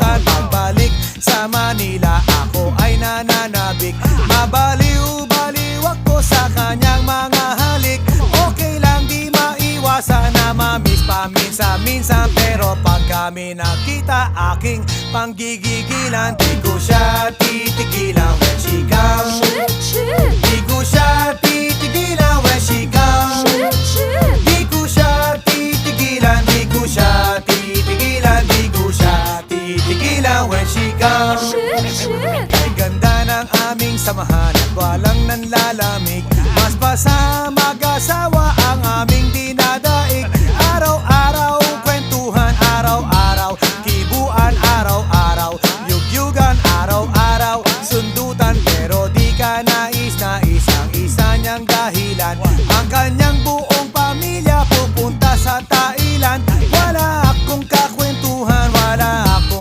kalimutan. Pagbalik sa Manila, ako ay nananabik. Mabaliw-baliw ako sa kanyang mga halik. Okay lang, di maiwasan na mamiss paminsan-minsan. Pero pag kami nakita, aking panggigigilan. Di ko siya titigilan when she comes. Di ko siya titigilan when she comes. Di ko siya titigilan, di ko siya titigilan, di ko siya titigilan when she comes. Ay ganda ng aming samahan at walang nanlalamig. Mas pa sa mag-asawa